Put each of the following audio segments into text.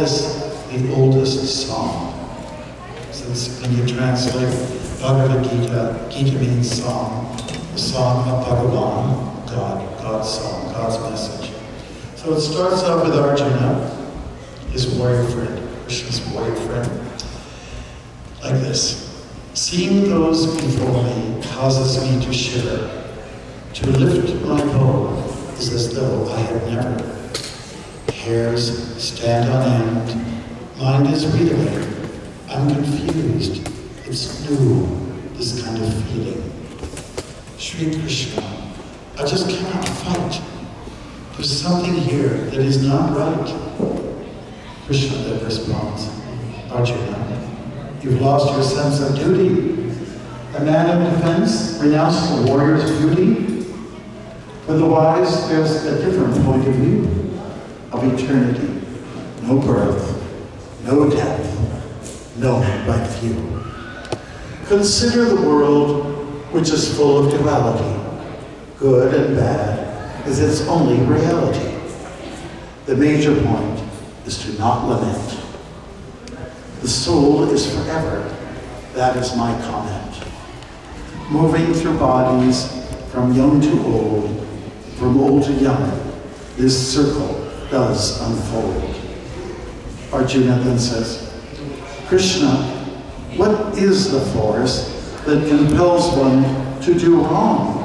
is the oldest song. Since when you translate Bhagavad Gita, Gita means song, the song of Bhagavan, God, God's song, God's message. So it starts out with Arjuna, his warrior friend, Krishna's warrior friend, like this. Seeing those before me causes me to shiver. To lift my bow is as though I had never. Hairs stand on end. Mind is reeling. I'm confused. It's new, this kind of feeling. Shri Krishna, I just cannot fight. There's something here that is not right. Krishna then responds, Arjuna, you've lost your sense of duty. A man in defense renounced a warrior's beauty. For the wise, there's a different point of view of eternity. No birth, no death, known by few. Consider the world which is full of duality. Good and bad is its only reality. The major point is to not lament. The soul is forever. That is my comment. Moving through bodies from young to old, from old to young, this circle does unfold. Arjuna then says, Krishna, what is the force that compels one to do wrong?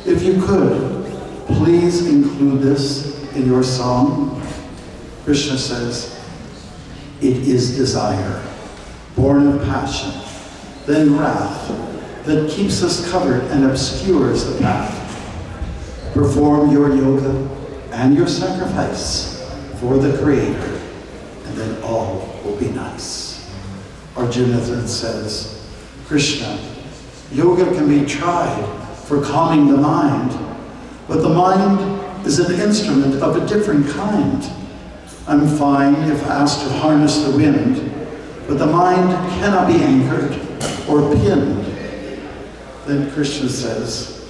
If you could, please include this in your song. Krishna says, it is desire, born of passion, then wrath, that keeps us covered and obscures the path. Perform your yoga and your sacrifice for the Creator, and then all will be nice. Arjuna then says, Krishna, yoga can be tried for calming the mind, but the mind is an instrument of a different kind. I'm fine if asked to harness the wind, but the mind cannot be anchored or pinned. Then Krishna says,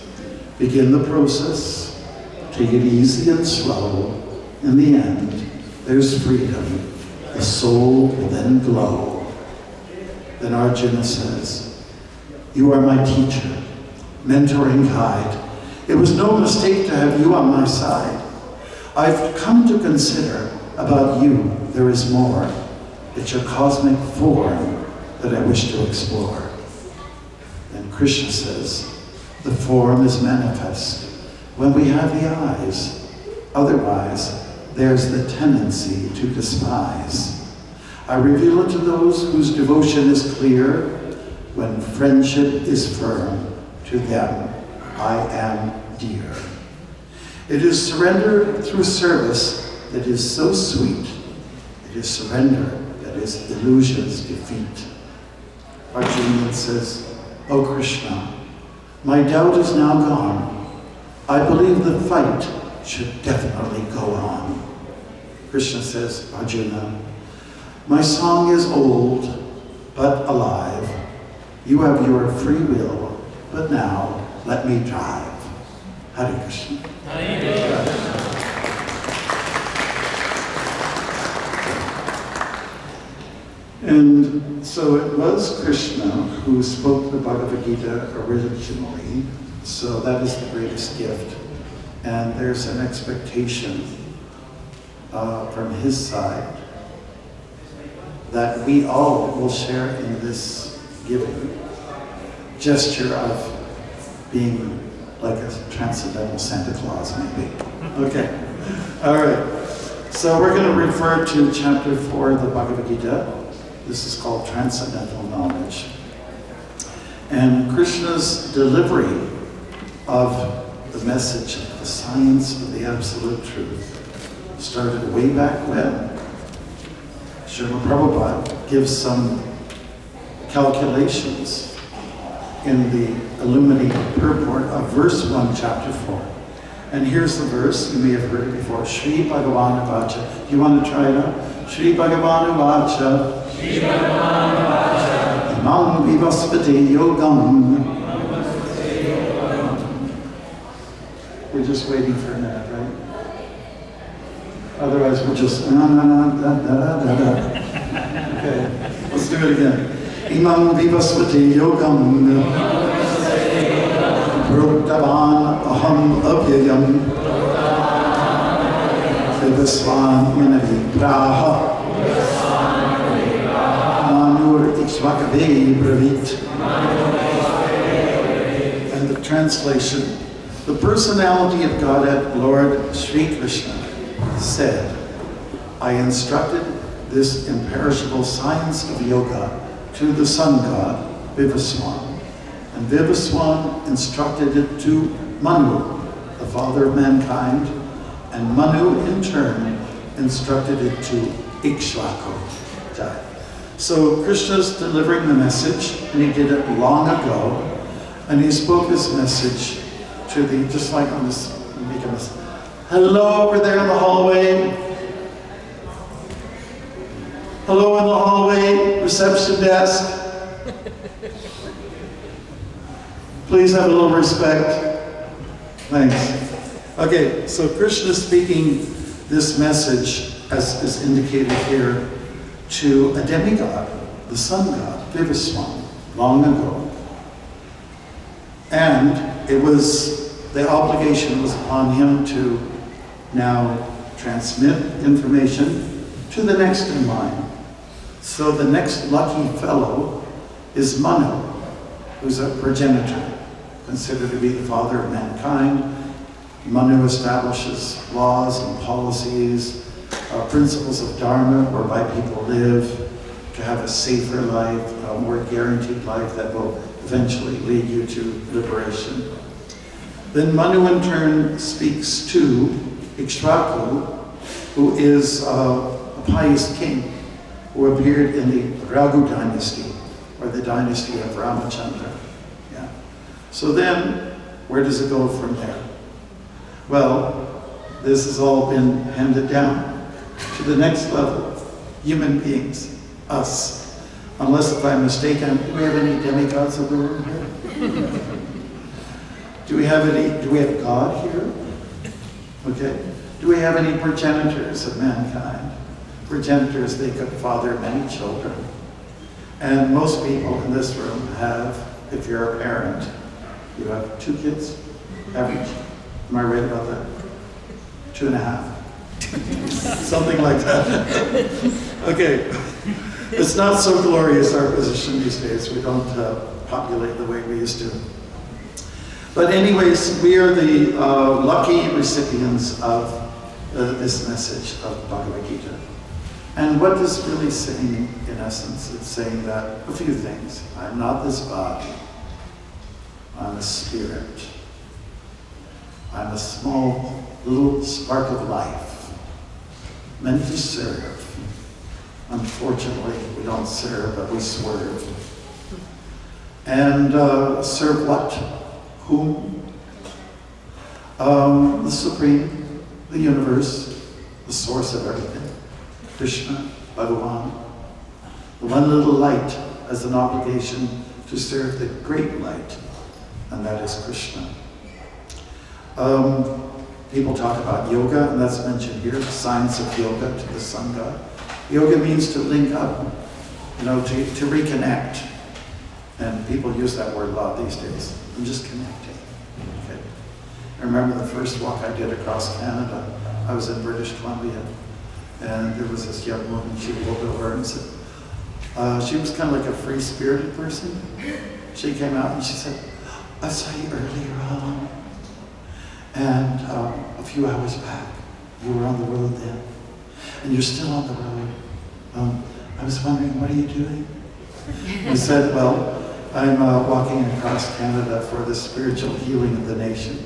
begin the process, take it easy and slow. In the end, there's freedom. The soul will then glow. Then Arjuna says, you are my teacher, mentor and guide. It was no mistake to have you on my side. I've come to consider about you there is more. It's your cosmic form that I wish to explore. Then Krishna says, the form is manifest when we have the eyes. Otherwise, there's the tendency to despise. I reveal it to those whose devotion is clear. When friendship is firm, to them I am dear. It is surrender through service that is so sweet. It is surrender that is illusion's defeat. Arjuna says, O Krishna, my doubt is now gone. I believe the fight should definitely go on. Krishna says, Arjuna, my song is old, but alive. You have your free will, but now let me drive. Hare Krishna. Hare Krishna. And so it was Krishna who spoke the Bhagavad Gita originally, so that is the greatest gift. And there's an expectation from his side that we all will share in this giving gesture of being like a transcendental Santa Claus, maybe. Okay, all right. So we're going to refer to chapter 4 of the Bhagavad Gita. This is called Transcendental Knowledge. And Krishna's delivery of the message of the science of the absolute truth started way back when. Srila Prabhupada gives some calculations in the illuminated purport of verse 1, chapter 4. And here's the verse, you may have heard it before, Shri Bhagavan Vacha. You want to try it out? Shri Bhagavan Vacha. Shri Bhagavan Vacha. Imam Vivaspati Yogam. We're just waiting for a minute, right? Otherwise, we'll just na na na da da da da. Okay, let's do it again. Imam vivasvati yogam proktavan aham avyayam vivasvan manavi praha manur Iskcon bravit. And the translation: the personality of Godhead, Lord Sri Krishna, said, I instructed this imperishable science of yoga to the sun god, Vivaswan. And Vivaswan instructed it to Manu, the father of mankind, and Manu in turn instructed it to Iskcon. So Krishna's delivering the message, and he did it long ago, and he spoke his message to the, just like on this, hello over there in the hallway. Hello in the hallway, reception desk. Please have a little respect. Thanks. Okay, so Krishna is speaking this message, as is indicated here, to a demigod, the sun god, Vivaswan, long ago. And it was, the obligation was upon him to now transmit information to the next in line. So the next lucky fellow is Manu, who's a progenitor, considered to be the father of mankind. Manu establishes laws and policies, principles of dharma whereby people live, to have a safer life, a more guaranteed life that will eventually lead you to liberation. Then Manu in turn speaks to Iskcon, who is a pious king who appeared in the Raghu dynasty, or the dynasty of Ramachandra. Yeah. So then, where does it go from there? Well, this has all been handed down to the next level, human beings, us. Unless, if I'm mistaken, do we have any demigods in the room here? Do we have God here? Okay. Do we have any progenitors of mankind? Progenitors, they could father many children. And most people in this room have, if you're a parent, you have 2 kids, average. Am I right about that? 2.5. Something like that. Okay. It's not so glorious, our position these days. We don't populate the way we used to. But anyways, we are the lucky recipients of this message of Bhagavad Gita. And what is really saying, in essence, it's saying that a few things. I'm not this body. I'm a spirit. I'm a small little spark of life, meant to serve. Unfortunately, we don't serve, but we swerve. And serve what? Whom? The Supreme, the universe, the source of everything. Krishna, Bhagavan. The one little light has an obligation to serve the great light, and that is Krishna. People talk about yoga, and that's mentioned here, the science of yoga to the sun god. Yoga means to link up, to reconnect. And people use that word a lot these days. I'm just connecting. Okay. I remember the first walk I did across Canada. I was in British Columbia, and there was this young woman, she pulled over and said, she was kind of like a free-spirited person. She came out and she said, I saw you earlier on, and a few hours back, you were on the road then, and you're still on the road. I was wondering, what are you doing? I said, well, I'm walking across Canada for the spiritual healing of the nation.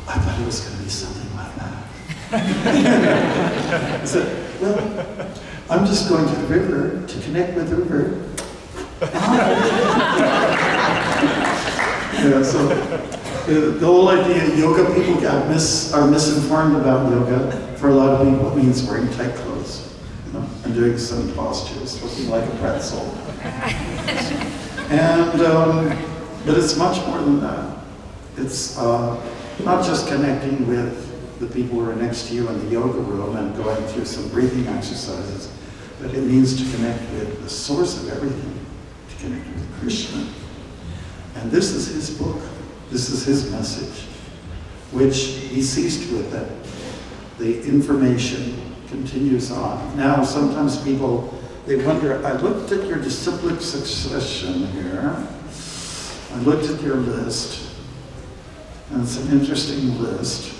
I thought it was going to be something like that. I said, well, I'm just going to the river to connect with the river. Yeah, so the whole idea of yoga, people are misinformed about yoga. For a lot of people, it means wearing tight clothes, and doing some postures, looking like a pretzel. And, but it's much more than that. It's not just connecting with the people who are next to you in the yoga room and going through some breathing exercises, but it means to connect with the source of everything, to connect with Krishna. And this is his book, this is his message, which he sees to it that the information continues on. Now, sometimes people, they wonder, I looked at your disciplic succession here, I looked at your list, and it's an interesting list,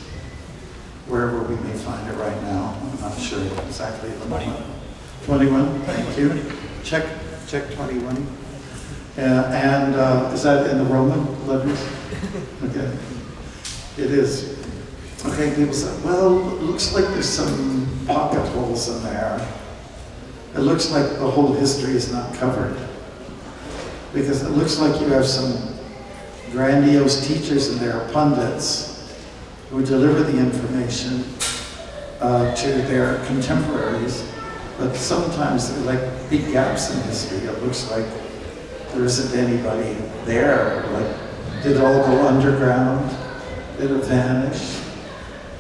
wherever we may find it right now. I'm not sure exactly at the moment. 21, thank you. Check 21. Is that in the Roman letters? Okay. It is. Okay, people say, well, it looks like there's some pocket holes in there. It looks like the whole history is not covered. Because it looks like you have some grandiose teachers in there, pundits, who deliver the information to their contemporaries. But sometimes there are like big gaps in history. It looks like there isn't anybody there. Like, did it all go underground? Did it vanish?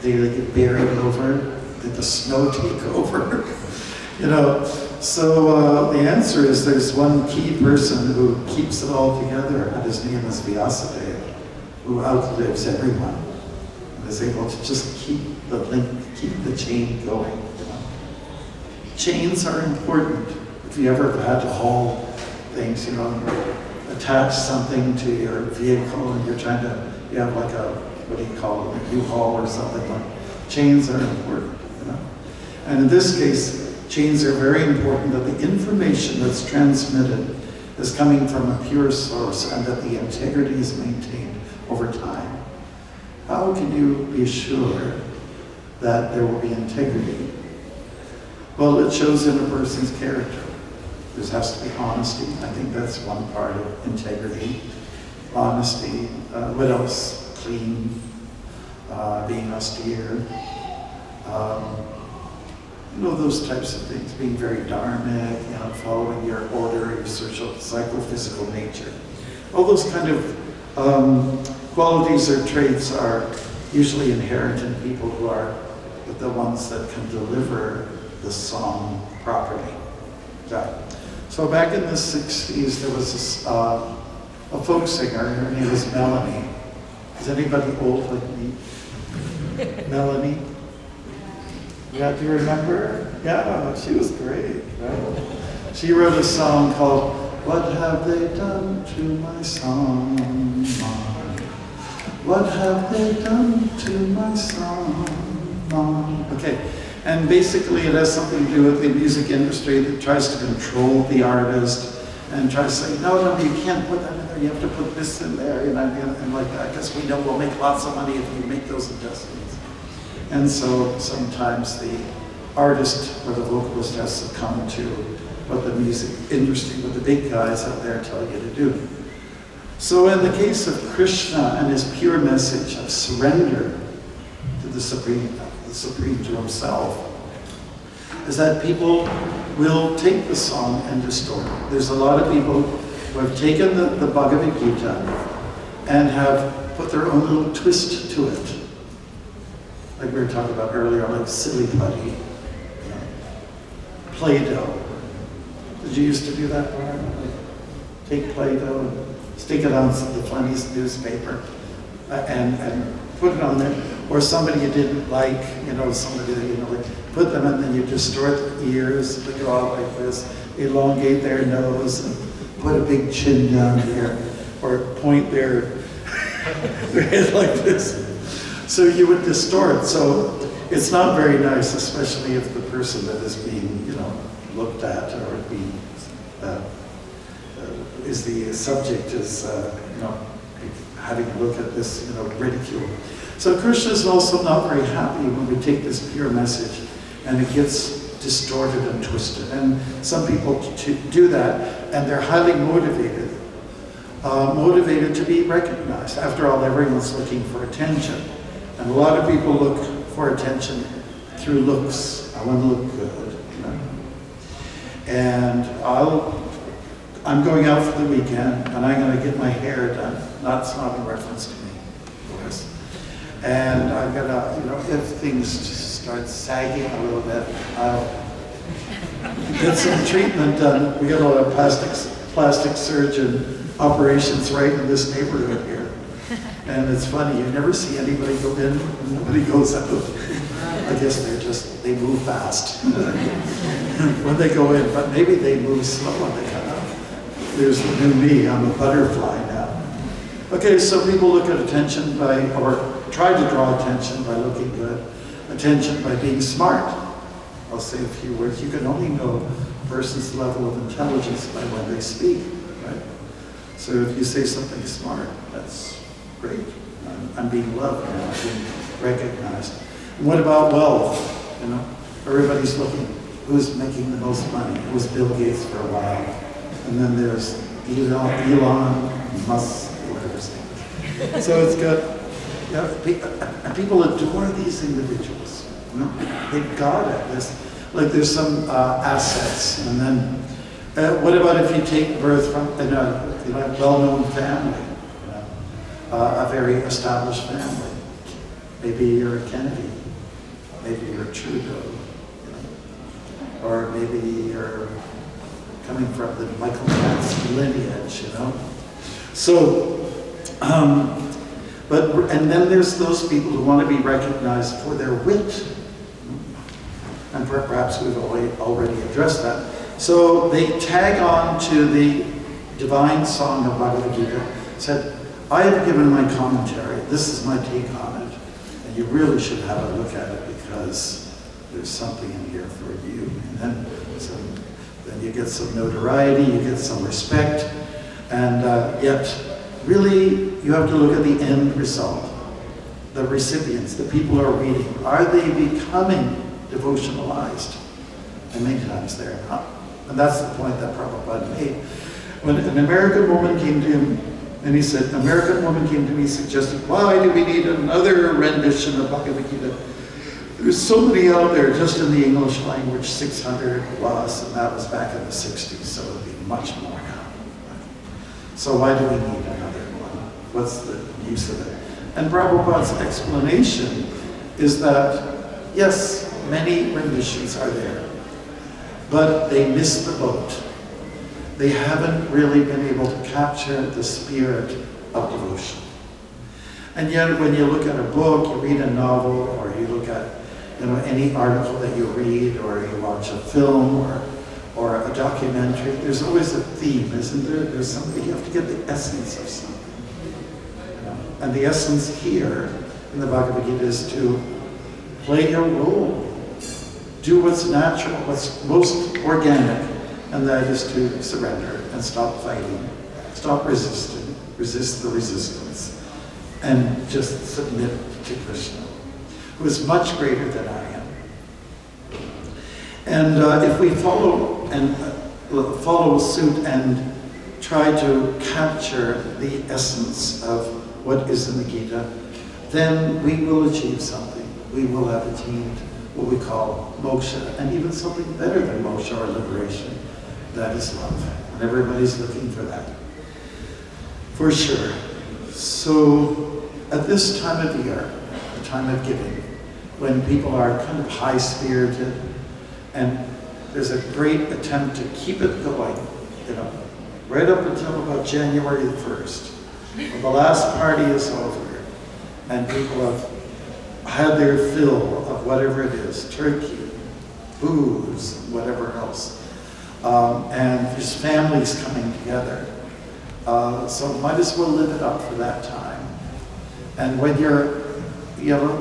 Did it get buried over? Did the snow take over? You know, so the answer is there's one key person who keeps it all together, and his name is Vyasadeva, who outlives everyone, and is able to just keep the link, keep the chain going. You know? Chains are important. If you ever had to haul things, you know, attach something to your vehicle, and you're trying to, you have like a, what do you call it, a U-Haul or something like. Chains are important, you know. And in this case, chains are very important, that the information that's transmitted is coming from a pure source and that the integrity is maintained over time. How can you be sure that there will be integrity? Well, it shows in a person's character. There has to be honesty. I think that's one part of integrity. Honesty. What else? Clean. Being austere. You know, those types of things. Being very dharmic, you know, following your order, your social, psychophysical nature. All those kind of qualities or traits are usually inherent in people who are the ones that can deliver the song properly. Okay. So back in the 60s, there was this, a folk singer, her name was Melanie. Is anybody old like me? Melanie? Yeah, do you remember? Yeah, she was great, right? She wrote a song called, What Have They Done to My Song? What have they done to my song? Okay, and basically it has something to do with the music industry that tries to control the artist and tries to say, no, you can't put that in there, you have to put this in there, you know, and like that, because we know we'll make lots of money if you make those adjustments. And so sometimes the artist or the vocalist has to come to what the music industry, what the big guys out there tell you to do. So in the case of Krishna and his pure message of surrender to the Supreme to himself, is that people will take the song and distort it. There's a lot of people who have taken the Bhagavad Gita and have put their own little twist to it. Like we were talking about earlier, like silly putty, you know, Play-Doh. Did you used to do that, Brian? Like, take Play-Doh and stick it on the funniest newspaper and put it on there. Or somebody you didn't like, you know, somebody that, you know, like, put them and then you distort their ears, they go out like this, elongate their nose, and put a big chin down here, or point their head like this. So you would distort. So it's not very nice, especially if the person that is being, you know, looked at or being is the subject is, you know, having a look at this, you know, ridicule. So Krishna is also not very happy when we take this pure message and it gets distorted and twisted. And some people do that, and they're highly motivated, motivated to be recognized. After all, everyone's looking for attention. And a lot of people look for attention through looks. I want to look good, you know. And I'm going out for the weekend, and I'm going to get my hair done. That's not a reference to me, of course. And I'm gonna, if things start sagging a little bit, I'll get some treatment done. We got a lot of plastic surgeon operations right in this neighborhood here. And it's funny, you never see anybody go in, nobody goes out. I guess they move fast when they go in, but maybe they move slow when they come out. There's the new me, I'm a butterfly now. Okay, so people look at attention or try to draw attention by looking good, attention by being smart. I'll say a few words. You can only know a person's level of intelligence by when they speak, right? So if you say something smart, that's great. I'm being loved now, I'm being recognized. And what about wealth? Everybody's looking, who's making the most money? It was Bill Gates for a while. And then there's Elon Musk, whatever his name is. So it's got, and people adore these individuals. They've got it. There's some assets. And then, what about if you take birth from a well-known family? A very established family. Maybe you're a Kennedy, maybe you're a Trudeau, or maybe you're coming from the Michael Katz lineage, So, and then there's those people who want to be recognized for their wit, and perhaps we've already addressed that. So they tag on to the divine song of Bhagavad Gita, said, I have given my commentary, this is my take on it, and you really should have a look at it because there's something in here for you. And then you get some notoriety, you get some respect, and yet really you have to look at the end result. The recipients, the people who are reading, are they becoming devotionalized? And many times they're not. And that's the point that Prabhupada made. When an American woman came to him, and he said, an American woman came to me suggesting, why do we need another rendition of Bhagavad Gita? There's so many out there just in the English language, 600 plus, and that was back in the 60s, so it would be much more now. So why do we need another one? What's the use of it? And Prabhupada's explanation is that, yes, many renditions are there, but they miss the boat. They haven't really been able to capture the spirit of devotion. And yet when you look at a book, you read a novel, or you look at any article that you read, or you watch a film or a documentary, there's always a theme, isn't there? There's something, you have to get the essence of something. And the essence here in the Bhagavad Gita is to play your role. Do what's natural, what's most organic. And that is to surrender and stop fighting, stop resisting, resist the resistance, and just submit to Krishna, who is much greater than I am. And if we follow suit and try to capture the essence of what is in the Gita, then we will achieve something. We will have attained what we call moksha, and even something better than moksha or liberation. That is love. And everybody's looking for that. For sure. So at this time of year, the time of giving, when people are kind of high-spirited, and there's a great attempt to keep it going, right up until about January the 1st, when the last party is over, and people have had their fill of whatever it is, turkey, booze, whatever else. And there's families coming together. So might as well live it up for that time. And when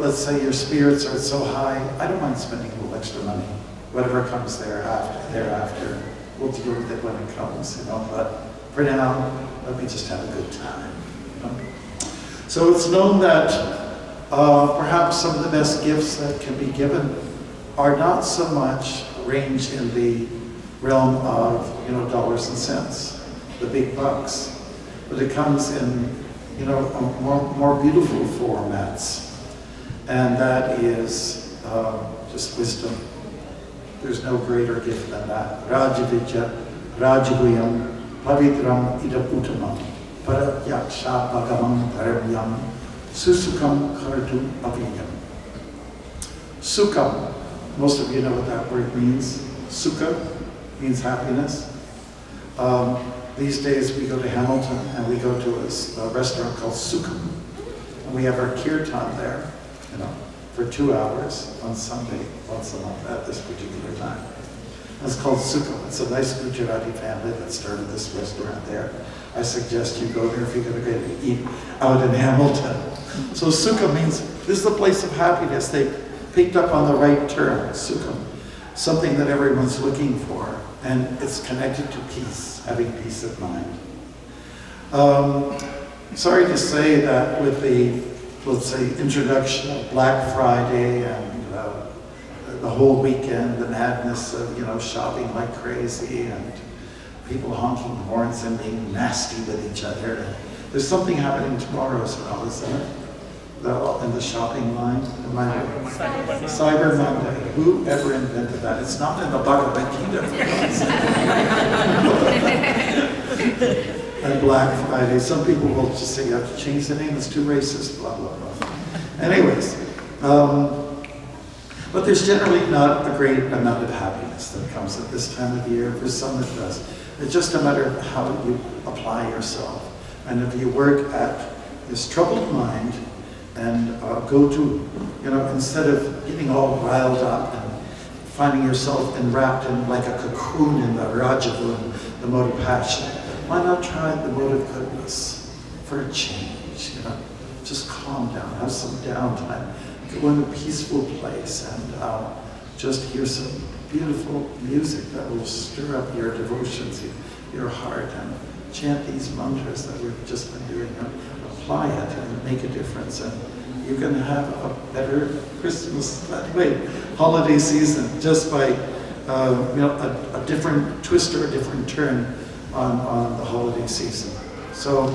let's say your spirits are so high, I don't mind spending a little extra money. Whatever comes thereafter, we'll deal with it when it comes, but for now, let me just have a good time. So it's known that perhaps some of the best gifts that can be given are not so much ranged in the realm of dollars and cents, the big bucks, but it comes in more beautiful formats, and that is just wisdom. There's no greater gift than that. Rajavidya, Rajaguyam, Pavitram Idam Uttamam, Paratyaksha Bhagavam Dharamyam, Susukam karatu aviyam. Sukham, most of you know what that word means. Sukha means happiness. These days we go to Hamilton and we go to a restaurant called Sukham. And we have our kirtan there, for 2 hours on Sunday, once a month at this particular time. It's called Iskcon. It's a nice Gujarati family that started this restaurant there. I suggest you go there if you're going to eat out in Hamilton. So Iskcon means this is the place of happiness. They picked up on the right term, Iskcon, something that everyone's looking for, and it's connected to peace, having peace of mind. Sorry to say that with the, let's say, introduction of Black Friday and the whole weekend, the madness of, shopping like crazy and people honking horns and being nasty with each other. There's something happening tomorrow as well, isn't it? In the shopping line? Cyber Monday. Who ever invented that? It's not in the Bhagavad Gita. And Black Friday. Some people will just say you have to change the name, it's too racist, blah, blah, blah. Anyways, but there's generally not a great amount of happiness that comes at this time of the year. For some it does. It's just a matter of how you apply yourself. And if you work at this troubled mind and go to, instead of getting all riled up and finding yourself enwrapped in like a cocoon in the Rajagun, the mode of passion, why not try the mode of goodness for a change, Just calm down, have some downtime. Go in a peaceful place and just hear some beautiful music that will stir up your devotions, your heart, and chant these mantras that we've just been doing. Apply it and make a difference, and you're going to have a better Christmas, holiday season, just by a different twist or a different turn on the holiday season. So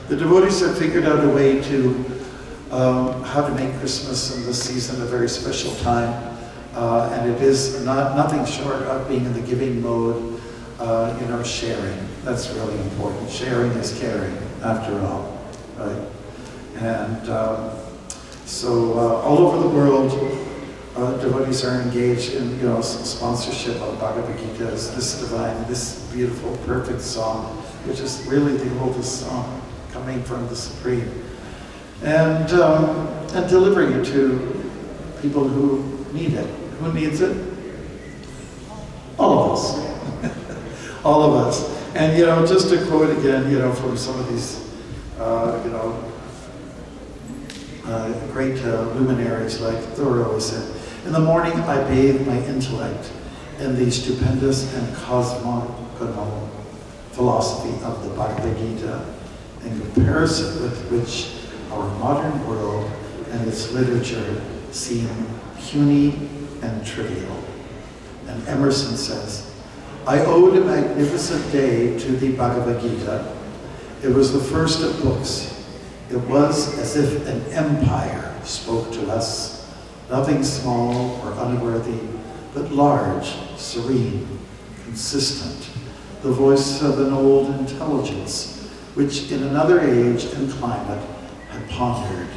the devotees have figured out a way to how to make Christmas and this season a very special time, and it is nothing short of being in the giving mode, sharing. That's really important. Sharing is caring, after all, right? And so all over the world, devotees are engaged in sponsorship of Bhagavad Gita, this beautiful, perfect song, which is really the oldest song coming from the Supreme. And delivering it to people who need it. Who needs it? All of us. All of us. And just to quote again, from some of these, great luminaries like Thoreau, said, "In the morning I bathe my intellect in the stupendous and cosmogonal philosophy of the Bhagavad Gita, in comparison with which our modern world and its literature seem puny and trivial." And Emerson says, "I owed a magnificent day to the Bhagavad Gita. It was the first of books. It was as if an empire spoke to us, nothing small or unworthy, but large, serene, consistent, the voice of an old intelligence, which in another age and climate had pondered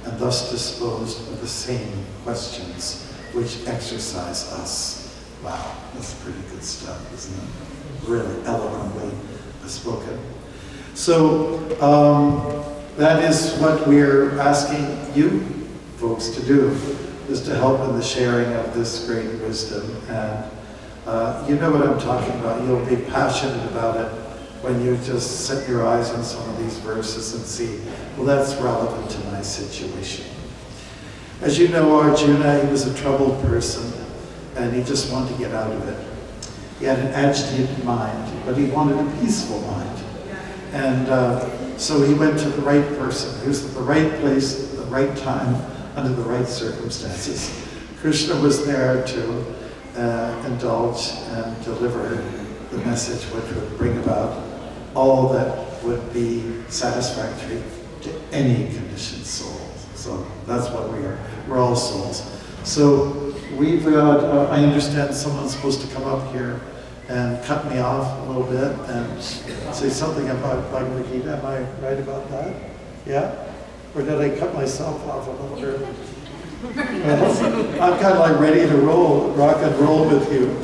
and thus disposed of the same questions which exercise us." Wow, that's pretty good stuff, isn't it? Really eloquently spoken. So that is what we're asking you folks to do, is to help in the sharing of this great wisdom. And you know what I'm talking about. You'll be passionate about it when you just set your eyes on some of these verses and see, well, that's relevant to my situation. As you know, Arjuna, he was a troubled person, and he just wanted to get out of it. He had an agitated mind, but he wanted a peaceful mind. And so he went to the right person. He was at the right place, at the right time, under the right circumstances. Krishna was there to indulge and deliver the message which would bring about all that would be satisfactory to any conditioned soul. So that's what we are. We're all souls. So we've got, I understand someone's supposed to come up here and cut me off a little bit and say something about Bhagavad Gita. Am I right about that? Yeah? Or did I cut myself off a little early? Well, I'm kind of like ready to rock and roll with you.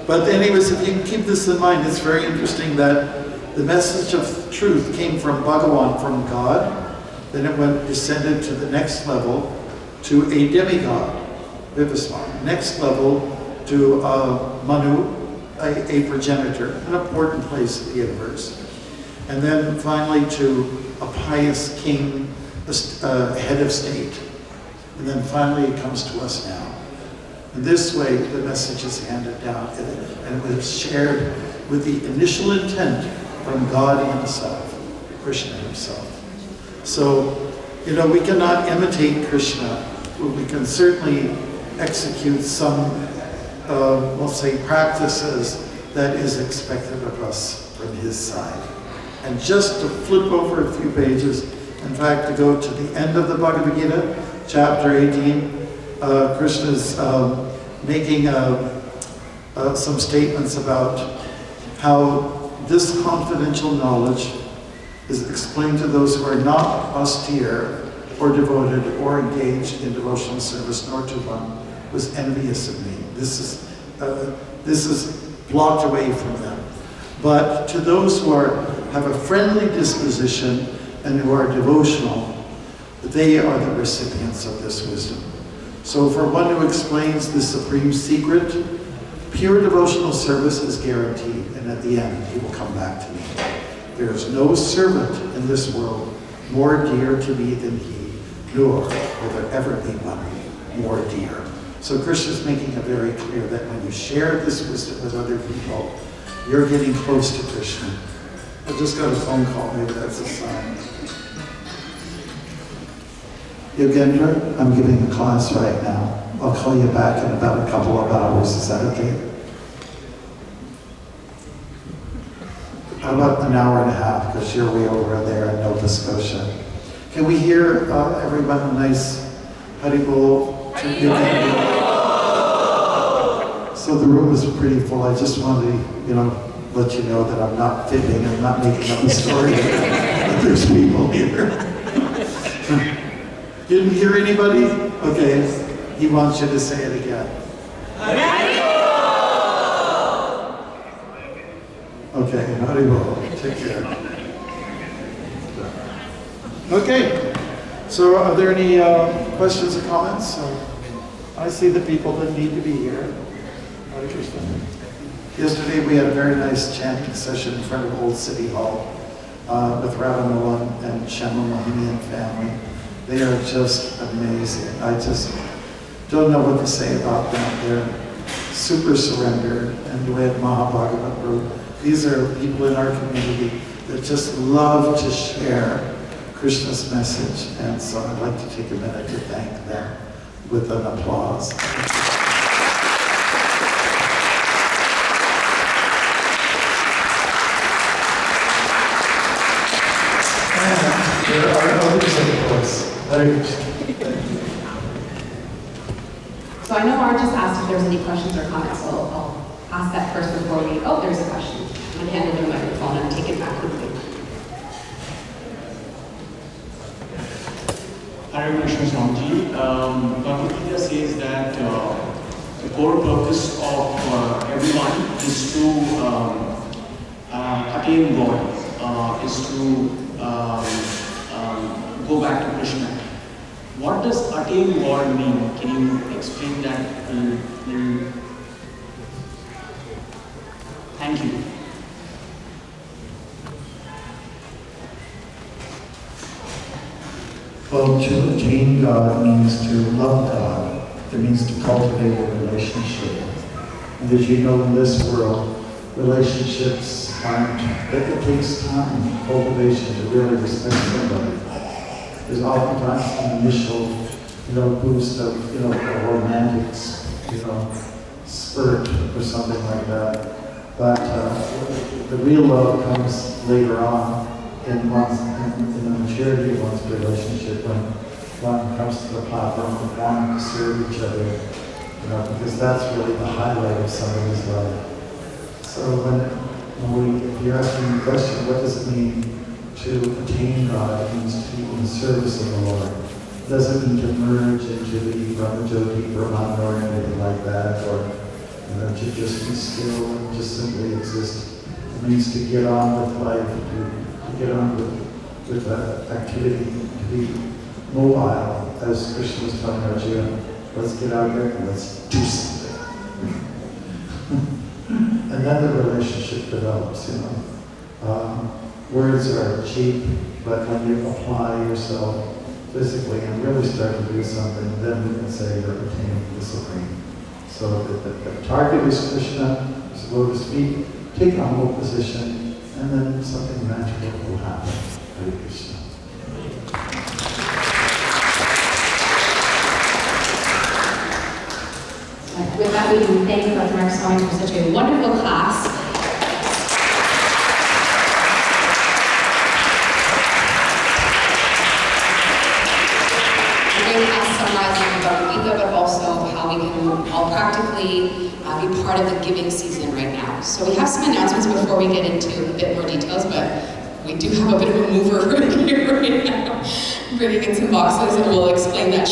But anyways, if you can keep this in mind, it's very interesting that the message of truth came from Bhagavan, from God. Then it descended to the next level to a demigod, Vivaswan. Next level to Manu, a progenitor, an important place in the universe. And then finally to a pious king, head of state. And then finally it comes to us now. In this way, the message is handed down, and it was shared with the initial intent from God himself, Krishna himself. So, we cannot imitate Krishna, but we can certainly execute some, we'll say, practices that is expected of us from his side. And just to flip over a few pages, in fact, to go to the end of the Bhagavad Gita, chapter 18, Krishna's making some statements about how this confidential knowledge is explained to those who are not austere or devoted or engaged in devotional service, nor to one who is envious of me. This is blocked away from them. But to those who have a friendly disposition and who are devotional, they are the recipients of this wisdom. So for one who explains the supreme secret, pure devotional service is guaranteed, and at the end, he will come back to me. There is no servant in this world more dear to me than he, nor will there ever be one more dear. So Krishna is making it very clear that when you share this wisdom with other people, you're getting close to Krishna. I just got a phone call, maybe that's a sign. Yogendra, I'm giving a class right now. I'll call you back in about a couple of hours. Is that okay? How about an hour and a half, because you're way over there in Nova Scotia. Can we hear everyone a nice Haribol to Yogendra? So the room is pretty full. I just wanted to, let you know that I'm not fibbing. I'm not making up a story. But there's people here. You didn't hear anybody? Okay. He wants you to say it again. Okay, Haribol. Take care. Okay. So are there any questions or comments? I see the people that need to be here. Hare Krishna. Yesterday we had a very nice chanting session in front of Old City Hall with Ravanolan and Shama Mohini and family. They are just amazing. I just don't know what to say about them. They're super surrendered, and we had Mahabhagavad. These are people in our community that just love to share Krishna's message, and so I'd like to take a minute to thank them with an applause. And there are others, of course. So I know Marge just asked if there's any questions or comments, so I'll ask that first before we, there's a question. I'm going to hand over the microphone and take it back quickly. Hare Krishna Swamiji. Bhagavad Gita says that the core purpose of everyone is to attain God, is to go back to Krishna. What does attain God mean? Can you explain that? Thank you. Well, to attain God means to love God. It means to cultivate a relationship. And as you know, in this world, relationships it takes time, cultivation to really respect somebody. There's oftentimes an initial, boost of, a romantic, spurt or something like that. But the real love comes later on in the maturity of one's relationship when one comes to the platform of wanting to serve each other, because that's really the highlight of somebody's life. So if you're asking the question, what does it mean to attain God means to be in the service of the Lord. It doesn't mean to merge into the Brahmajoti, Brahman, or anything like that, or to just be still and just simply exist. It means to get on with life, to get on with activity, to be mobile, as Krishna was telling Arjuna. Let's get out here and let's do something. And then the relationship develops, Words are cheap, but when you apply yourself physically and really start to do something, then we can say you're attaining the Supreme. So the target is Krishna, so to speak, take a humble position, and then something magical will happen. Hare Krishna. With that, we can thank Dr. Mark Swami for such a wonderful class. A great class summarizing about Gita, but also how we can all practically be part of the giving season right now. So we have some announcements before we get into a bit more details, but we do have a bit of a mover here right now, bringing in some boxes, and we'll explain that